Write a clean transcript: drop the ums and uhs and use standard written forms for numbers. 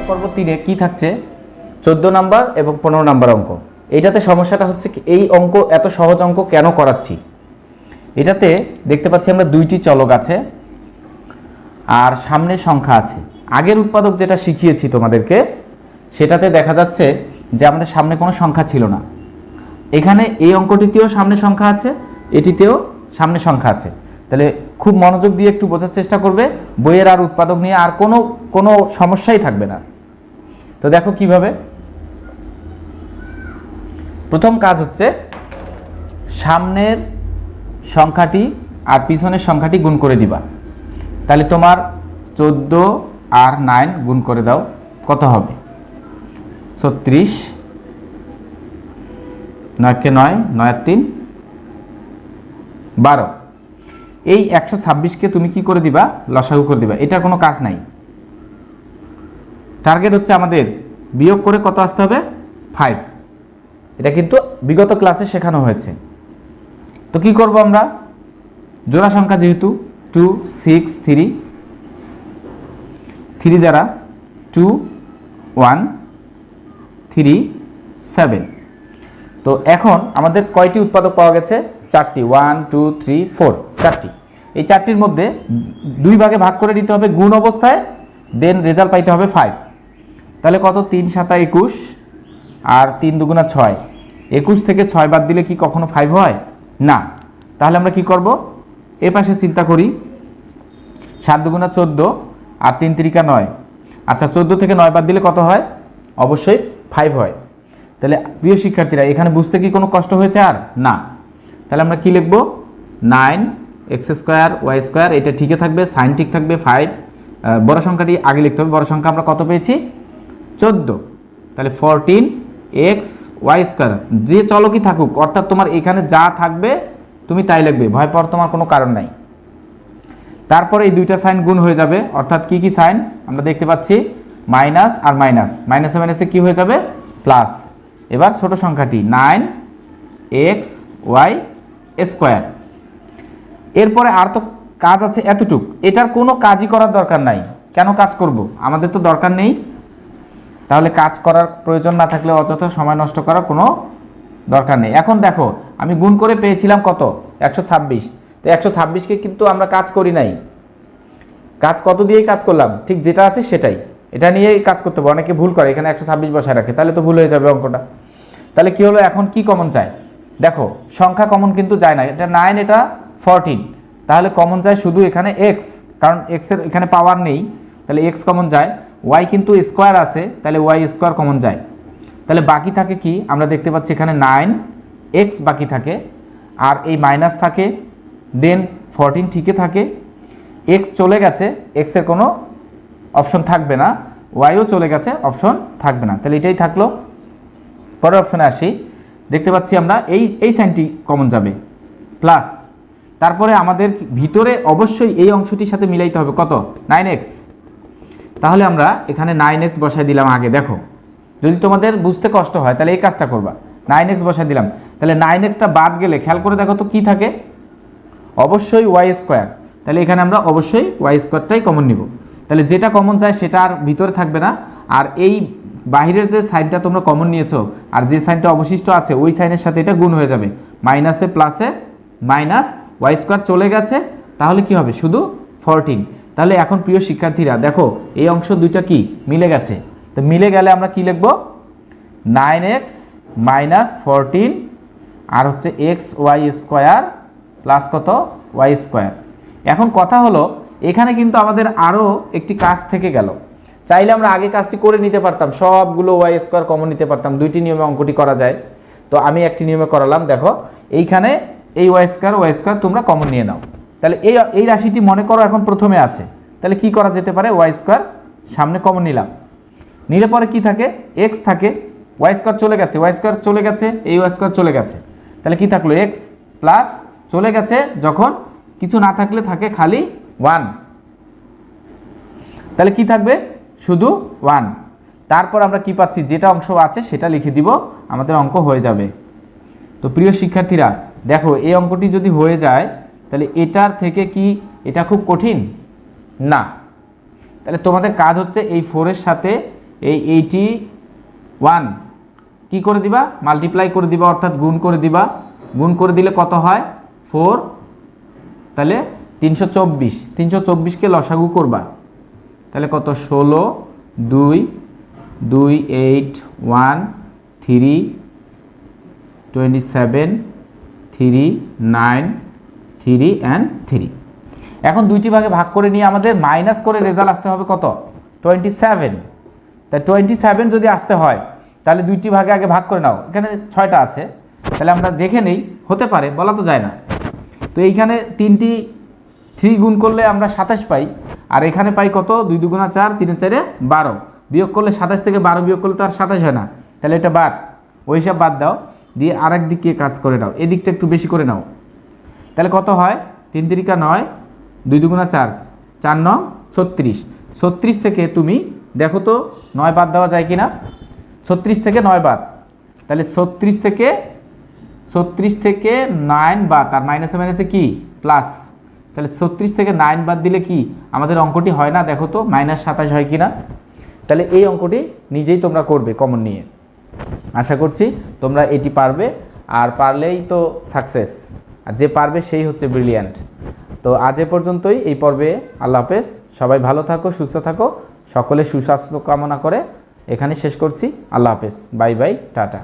পর্ব 3-এ কি থাকছে 14 নাম্বার এবং 15 নাম্বার অঙ্ক। এইটাতে সমস্যাটা হচ্ছে কি, এই অঙ্ক এত সহজ অঙ্ক কেন করাচ্ছি, এটাতে দেখতে পাচ্ছি আমরা দুইটি চলক আছে আর সামনে সংখ্যা আছে। আগের উৎপাদক যেটা শিখিয়েছি তোমাদেরকে সেটাতে দেখা যাচ্ছে যে আমাদের সামনে কোনো সংখ্যা ছিল না। এখানে এই অঙ্কটিতেও সামনে সংখ্যা আছে, এটিতেও সামনে সংখ্যা আছে। তাহলে খুব মনোযোগ দিয়ে একটু বোঝার চেষ্টা করবে, বইয়ের আর উৎপাদক নিয়ে আর কোনো সমস্যাই থাকবে না। তো দেখো কিভাবে। প্রথম কাজ হচ্ছে সামনের সংখ্যাটি আর পিছনের সংখ্যাটি গুণ করে দিবা। তাহলে তোমার 14 আর 9 গুণ করে দাও, কত হবে 36, 9 9, 9 আর 3 12। এই 126কে তুমি কি করে দিবা, লসাগু করে দিবা। এটা কোনো কাজ নাই। টার্গেট হচ্ছে আমাদের বিয়োগ করে কত আসতে হবে 5। এটা কিন্তু বিগত ক্লাসে শেখানো হয়েছে। তো কি করব আমরা, জোড়া সংখ্যা যেহেতু 2 6 3, 3 দ্বারা 2 1 3 7। তো এখন আমাদের কয়টি উৎপাদক পাওয়া গেছে, 4টি, 1 2 3 4, 4টি। এই 4টির মধ্যে 2 ভাগে ভাগ করে দিতে হবে গুণ অবস্থায়, দেন রেজাল্ট পাইতে হবে 5। তাহলে কত, 3 7 21 আর 3 2 6। 21 থেকে 6 বাদ দিলে কি কখনো 5 হয় না। তাহলে আমরা কি করব, এ পাশে চিন্তা করি, 7 2 14 আর 3 3 9। আচ্ছা 14 থেকে 9 বাদ দিলে কত হয়, অবশ্যই 5 হয়। তাহলে প্রিয় শিক্ষার্থীরা এখানে বুঝতে কি কোনো কষ্ট হয়েছে আর না। তাহলে আমরা কি লিখব, 9x² y², এটা ঠিকই থাকবে, সাইন ঠিক থাকবে 5। বড় সংখ্যাটি আগে লিখতে হবে, বড় সংখ্যা আমরা কত পেয়েছি 14। তাহলে 14xy², যে চলকই থাকুক, অর্থাৎ তোমার এখানে যা থাকবে তুমি তাই লিখবে, ভয় পাওয়ার তোমার কোনো কারণ নাই। তারপরে এই দুইটা সাইন গুণ হয়ে যাবে, অর্থাৎ কি কি সাইন আমরা দেখতে পাচ্ছি, মাইনাস আর মাইনাস, মাইনাসে মাইনাসে কি হয়ে যাবে প্লাস। এবার ছোট সংখ্যাটি 9xy²। এরপরে আর তো কাজ আছে এতটুক, এটার কোনো কাজই করার দরকার নাই। কেন কাজ করব, আমাদের তো দরকার নেই। তাহলে কাজ করার প্রয়োজন না থাকলে অযথা সময় নষ্ট করার কোনো দরকার নেই। এখন দেখো আমি গুণ করে পেয়েছিলাম কত 126। তো 126কে কিন্তু আমরা কাজ করি নাই, কাজ কত দিয়েই কাজ করলাম, ঠিক যেটা আছে সেটাই, এটা নিয়েই কাজ করতে হবে। অনেকে ভুল করে, এখানে 126 বসায় রাখে, তাহলে তো ভুল হয়ে যাবে অঙ্কটা। তাহলে কি হলো, এখন কি কমন যায়, দেখো সংখ্যা কমন কিন্তু যায় না, এটা 9 এটা 14। তাহলে কমন যায় শুধু এখানে x, কারণ x এর এখানে পাওয়ার নেই, তাহলে x কমন যায়। y কিন্তু স্কোয়ার আছে, তাহলে y² কমন যায়। তাহলে বাকি থাকে কি, আমরা দেখতে পাচ্ছি এখানে 9x বাকি থাকে, আর এই মাইনাস থাকে, দেন 14 ঠিকই থাকে, x চলে গেছে, x এর কোনো অপশন থাকবে না, yও চলে গেছে, অপশন থাকবে না। তাহলে এটাই থাকলো। পরের অপশনে আসি, দেখতে পাচ্ছি আমরা এই সাইনটি কমন যাবে প্লাস। তারপরে আমাদের ভিতরে অবশ্যই এই অংশটির সাথে মিলাইতে হবে কত 9x। তাহলে আমরা এখানে 9x বসাই দিলাম আগে। দেখো যদি তোমাদের বুঝতে কষ্ট হয় তাহলে এই কাজটা করবা, 9x বসাই দিলাম। তাহলে 9xটা বাদ গেলে খেয়াল করে দেখো তো কি থাকে, অবশ্যই y²। তাহলে এখানে আমরা অবশ্যই y²টাই কমন নিব। তাহলে যেটা কমন যায় সেটা আর ভিতরে থাকবে না, আর এই বাহিরের যে সাইনটা তোমরা কমন নিয়েছো আর যে সাইনটা অবশিষ্ট আছে ওই সাইনের সাথে এটা গুণ হয়ে যাবে, মাইনাসে প্লাসে মাইনাস, y² চলে গেছে, তাহলে কি হবে শুধু 14। তাহলে এখন প্রিয় শিক্ষার্থীরা দেখো এই অংশ দুইটা কি মিলে গেছে। তো মিলে গেলে আমরা কি লিখব, 9x - 14 আর হচ্ছে xy² প্লাস কত y²। এখন কথা হলো এখানে কিন্তু আমাদের আরও একটি কাজ থেকে গেল। চাইলে আমরা আগে কাজটি করে নিতে পারতাম, সবগুলো y² কমন নিতে পারতাম, দুইটি নিয়মে অঙ্কটি করা যায়। তো আমি একটি নিয়মে করালাম। দেখো এইখানে এই y² তোমরা কমন নিয়ে নাও। তাহলে এই রাশিটি মনে করো এখন প্রথমে আছে, তাহলে কি করা যেতে পারে, y² সামনে কমন নিলাম, নিলে পরে কি থাকে x থাকে, y² চলে গেছে, y² চলে গেছে, এই y² চলে গেছে, তাহলে কি থাকলো x প্লাস চলে গেছে, যখন কিছু না থাকলে থাকে খালি 1, তাহলে কি থাকবে শুধু 1। তারপর আমরা কি পাচ্ছি, যেটা অংশ আছে সেটা লিখে দিব, আমাদের অঙ্ক হয়ে যাবে। তো প্রিয় শিক্ষার্থীরা দেখো এই অঙ্কটি যদি হয়ে যায় তাহলে এটার থেকে কি এটা খুব কঠিন না। তাহলে তোমাদের কাজ হচ্ছে এই 4 এর সাথে এই 81 কি করে দিবা, মাল্টিপ্লাই করে দিবা, অর্থাৎ গুণ করে দিবা। গুণ করে দিলে কত হয় 4, তাহলে 324, 324কে লসাগু করবা, তাহলে কত 16, 2, 2, 8, 1, 3, 27, 3, 9, 3 and 3। এখন দুইটি ভাগে ভাগ করে নিয়ে আমাদের মাইনাস করে রেজাল্ট আসতে হবে কত 27। তাই 27 যদি আসতে হয় তাহলে দুইটি ভাগে আগে ভাগ করে নাও। এখানে 6টা আছে, তাহলে আমরা দেখে নেই, হতে পারে, বলা তো যায় না। তো এইখানে 3টি 3 গুণ করলে আমরা 27 পাই, আর এখানে পাই কত 2 2 গুণা 4, 3 4 12, বিয়োগ করলে 27 থেকে 12 বিয়োগ করলে তো আর 27 হয় না, তাহলে এটা বাদ, ওই হিসাব বাদ দাও, দিয়ে আরেক দিকে কাজ করে নাও, এদিকটা একটু বেশি করে নাও। তাহলে কত হয় 3 3 9, 2 2 গুণা 4, 4 9 36, 36 থেকে তুমি দেখো তো 9 বাদ দেওয়া যায় কিনা, 36 থেকে 9 বাদ, তাহলে 36 থেকে 9 বাদ, আর মাইনাসে মাইনাসে কি প্লাস, তাহলে 36 থেকে 9 বাদ দিলে কি আমাদের অঙ্কটি হয় না, দেখো তো -27 হয় কিনা। তাহলে এই অঙ্কটি নিজেই তোমরা করবে কমন নিয়ে। আশা করছি তোমরা এটি পারবে, আর পারলেই তো সাকসেস, আর যে পারবে সেই হচ্ছে ব্রিলিয়ান্ট। তো আজ এ পর্যন্তই এই পর্বে। আল্লাহ হাফেজ, সবাই ভালো থাকো, সুস্থ থাকো, সকলে সুস্বাস্থ্য কামনা করে এখানে শেষ করছি। আল্লাহ হাফেজ, বাই বাই, টাটা।